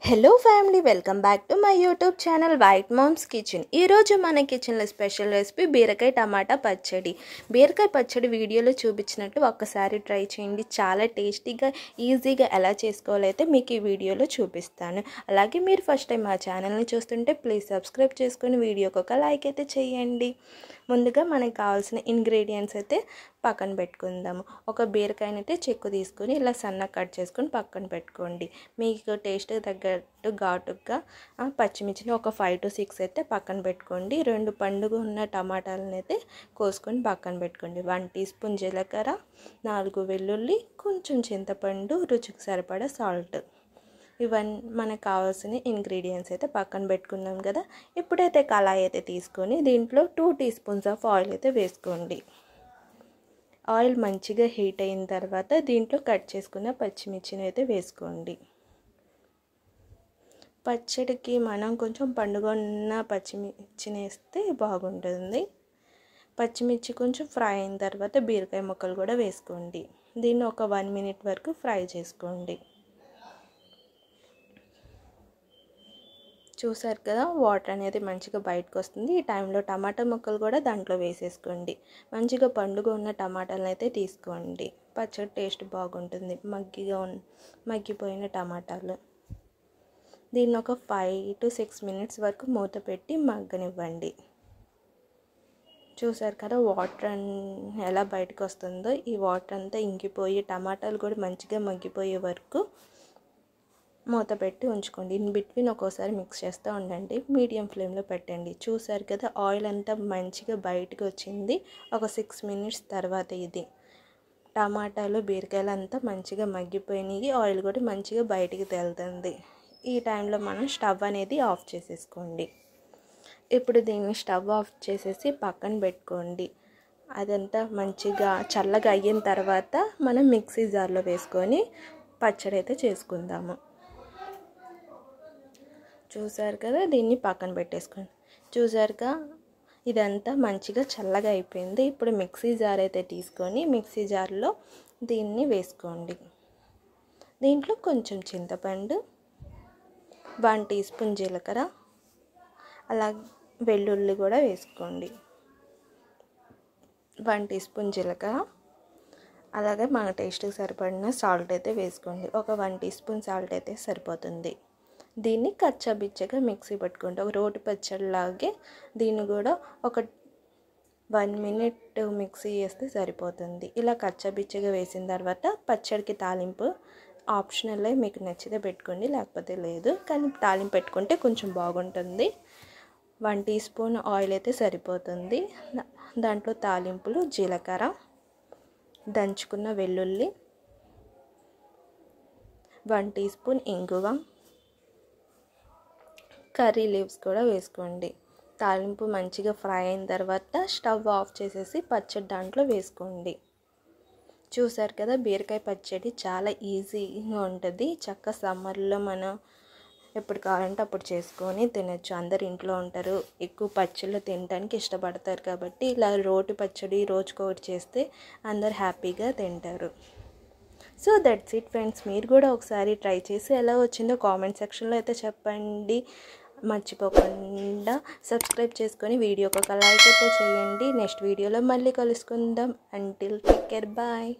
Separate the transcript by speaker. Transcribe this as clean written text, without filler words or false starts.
Speaker 1: Hello family, welcome back to my YouTube channel white mom's kitchen. ఈరోజు మన కిచెన్లో special recipe బీరకాయ టమాటా పచ్చడి. బీరకాయ పచ్చడి వీడియోలో చూపించినట్టు ఒక్కసారి ట్రై చేయండి. చాలా టేస్టీగా ఈజీగా ఎలా చేసుకోవాలో అయితే మీకు ఈ వీడియోలో చూపిస్తాను. అలాగే మీరు ఫస్ట్ టైం మా ఛానల్ని చూస్తుంటే ప్లీజ్ సబ్స్క్రైబ్ చేసుకొని వీడియోకి ఒక లైక్ అయితే చేయండి. ముందుగా మనకు కావాల్సిన ఇంగ్రీడియంట్స్ అయితే పక్కన పెట్టుకుందాము. ఒక బీరకాయనైతే చెక్కు తీసుకొని ఇలా సన్నగా కట్ చేసుకొని పక్కన పెట్టుకోండి. మీకు టేస్ట్ తగ్గట్టు ఘాటుగా పచ్చిమిర్చిని ఒక 5 to 6 అయితే పక్కన పెట్టుకోండి. 2 పండుగ ఉన్న టమాటాలను అయితే కోసుకొని పక్కన పెట్టుకోండి. 1 teaspoon జీలకర్ర, 4 వెల్లుల్లి, కొంచెం చింతపండు, రుచికి సరిపడా సాల్ట్. ఇవన్నీ మనకు కావాల్సిన ఇంగ్రీడియంట్స్ అయితే పక్కన పెట్టుకున్నాం కదా. ఇప్పుడైతే కళాయి అయితే తీసుకొని దీంట్లో 2 teaspoons ఆఫ్ ఆయిల్ అయితే వేసుకోండి. ఆయిల్ మంచిగా హీట్ అయిన తర్వాత దీంట్లో కట్ చేసుకున్న పచ్చిమిర్చిని అయితే వేసుకోండి. పచ్చడికి మనం కొంచెం పండుగ ఉన్న పచ్చిమిర్చిని వేస్తే బాగుంటుంది. పచ్చిమిర్చి కొంచెం ఫ్రై అయిన తర్వాత బీరకాయ ముక్కలు కూడా వేసుకోండి. దీన్ని ఒక 1 minute వరకు ఫ్రై చేసుకోండి. చూసారు కదా, వాటర్ అనేది మంచిగా బయటకు వస్తుంది. ఈ టైంలో టమాటా ముక్కలు కూడా దాంట్లో వేసేసుకోండి. మంచిగా పండుగ ఉన్న టమాటాలను అయితే తీసుకోండి. పచ్చడి టేస్ట్ బాగుంటుంది. మగ్గిపోయిన టమాటాలు. దీన్ని ఒక 5 to 6 minutes వరకు మూత పెట్టి మగ్గనివ్వండి. చూసారు కదా, వాటర్ ఎలా బయటకు వస్తుందో. ఈ వాటర్ అంతా ఇంకిపోయి టమాటాలు కూడా మంచిగా మగ్గిపోయే వరకు మూత పెట్టి ఉంచుకోండి. ఇన్ బిట్వీన్ ఒక్కోసారి మిక్స్ చేస్తూ ఉండండి. మీడియం ఫ్లేమ్లో పెట్టండి. చూసారు కదా, ఆయిల్ అంతా మంచిగా బయటకు వచ్చింది. ఒక 6 minutes తర్వాత ఇది టమాటాలు బీరకాయలు అంతా మంచిగా మగ్గిపోయినాయి. ఆయిల్ కూడా మంచిగా బయటికి తేలుతుంది. ఈ టైంలో మనం స్టవ్ అనేది ఆఫ్ చేసేసుకోండి. ఇప్పుడు దీన్ని స్టవ్ ఆఫ్ చేసేసి పక్కన పెట్టుకోండి. అదంతా మంచిగా చల్లగా అయిన తర్వాత మనం మిక్సీ జార్లో వేసుకొని పచ్చడి అయితే చేసుకుందాము. చూసారు కదా, దీన్ని పక్కన పెట్టేసుకోండి. చూసారుగా, ఇదంతా మంచిగా చల్లగా అయిపోయింది. ఇప్పుడు మిక్సీ జార్ అయితే తీసుకొని మిక్సీ జార్లో దీన్ని వేసుకోండి. దీంట్లో కొంచెం చింతపండు, 1 teaspoon జీలకర్ర, అలాగే వెల్లుల్లి కూడా వేసుకోండి. 1 teaspoon జీలకర్ర, అలాగే మన టేస్ట్కి సరిపడిన సాల్ట్ అయితే వేసుకోండి. ఒక 1 teaspoon సాల్ట్ అయితే సరిపోతుంది. దీన్ని కచ్చాబిచ్చగా మిక్సీ పట్టుకోండి. ఒక రోటి పచ్చడిలాగే దీన్ని కూడా ఒక 1 minute మిక్సీ చేస్తే సరిపోతుంది. ఇలా కచ్చాబిచ్చగా వేసిన తర్వాత పచ్చడికి తాలింపు ఆప్షనల్, మీకు నచ్చితే పెట్టుకోండి, లేకపోతే లేదు. కానీ తాలింపు పెట్టుకుంటే కొంచెం బాగుంటుంది. 1 teaspoon ఆయిల్ అయితే సరిపోతుంది. దాంట్లో తాలింపులు జీలకర్ర, దంచుకున్న వెల్లుల్లి, 1 teaspoon ఇంగువ, కర్రీ లీవ్స్ కూడా వేసుకోండి. తాలింపు మంచిగా ఫ్రై అయిన తర్వాత స్టవ్ ఆఫ్ చేసేసి పచ్చడి దాంట్లో వేసుకోండి. చూసారు కదా, బీరకాయ పచ్చడి చాలా ఈజీగా ఉంటుంది. చక్కగా సమ్మర్లో మనం ఎప్పుడు కావాలంటే అప్పుడు చేసుకొని తినచ్చు. అందరు ఇంట్లో ఉంటారు, ఎక్కువ పచ్చళ్ళు తినడానికి ఇష్టపడతారు. కాబట్టి ఇలా రోటి పచ్చడి రోజుకొకటి చేస్తే అందరు హ్యాపీగా తింటారు. So that's it friends. మీరు కూడా ఒకసారి ట్రై చేసి ఎలా వచ్చిందో కామెంట్ సెక్షన్లో అయితే చెప్పండి. మర్చిపోకుండా సబ్స్క్రైబ్ చేసుకొని వీడియోకి ఒక లైక్ అయితే చేయండి. నెక్స్ట్ వీడియోలో మళ్ళీ కలుసుకుందాం. Until take care, bye.